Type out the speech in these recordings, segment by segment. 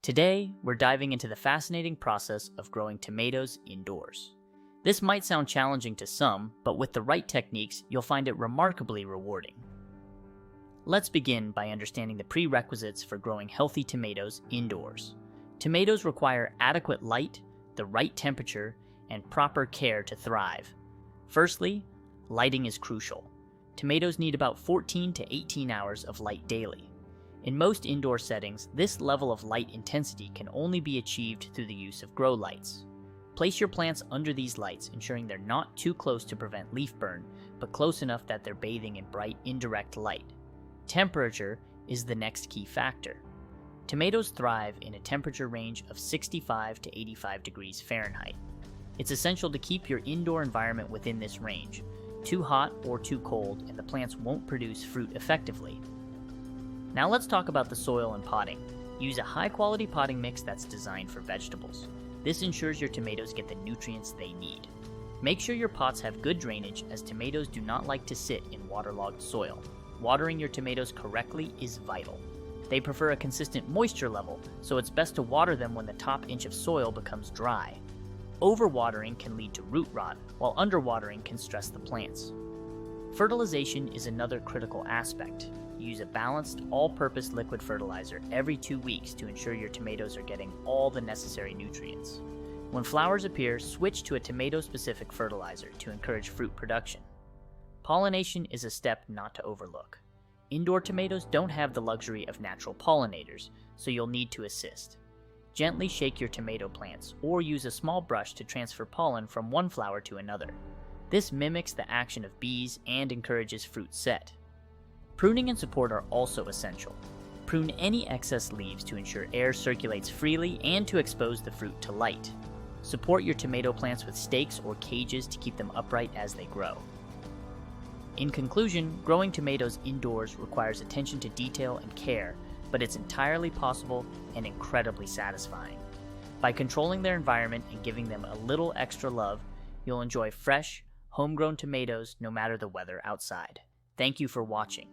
Today, we're diving into the fascinating process of growing tomatoes indoors. This might sound challenging to some, but with the right techniques, you'll find it remarkably rewarding. Let's begin by understanding the prerequisites for growing healthy tomatoes indoors. Tomatoes require adequate light, the right temperature, and proper care to thrive. Firstly, lighting is crucial. Tomatoes need about 14 to 18 hours of light daily. In most indoor settings, this level of light intensity can only be achieved through the use of grow lights. Place your plants under these lights, ensuring they're not too close to prevent leaf burn, but close enough that they're bathing in bright, indirect light. Temperature is the next key factor. Tomatoes thrive in a temperature range of 65 to 85 degrees Fahrenheit. It's essential to keep your indoor environment within this range. Too hot or too cold, and the plants won't produce fruit effectively. Now let's talk about the soil and potting. Use a high-quality potting mix that's designed for vegetables. This ensures your tomatoes get the nutrients they need. Make sure your pots have good drainage, as tomatoes do not like to sit in waterlogged soil. Watering your tomatoes correctly is vital. They prefer a consistent moisture level, so it's best to water them when the top inch of soil becomes dry. Overwatering can lead to root rot, while underwatering can stress the plants. Fertilization is another critical aspect. Use a balanced, all-purpose liquid fertilizer every 2 weeks to ensure your tomatoes are getting all the necessary nutrients. When flowers appear, switch to a tomato-specific fertilizer to encourage fruit production. Pollination is a step not to overlook. Indoor tomatoes don't have the luxury of natural pollinators, so you'll need to assist. Gently shake your tomato plants, or use a small brush to transfer pollen from one flower to another. This mimics the action of bees and encourages fruit set. Pruning and support are also essential. Prune any excess leaves to ensure air circulates freely and to expose the fruit to light. Support your tomato plants with stakes or cages to keep them upright as they grow. In conclusion, growing tomatoes indoors requires attention to detail and care, but it's entirely possible and incredibly satisfying. By controlling their environment and giving them a little extra love, you'll enjoy fresh, homegrown tomatoes no matter the weather outside. Thank you for watching.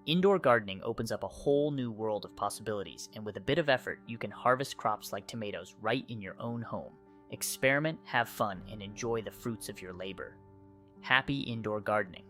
Indoor gardening opens up a whole new world of possibilities, and with a bit of effort, you can harvest crops like tomatoes right in your own home. Experiment, have fun, and enjoy the fruits of your labor. Happy indoor gardening.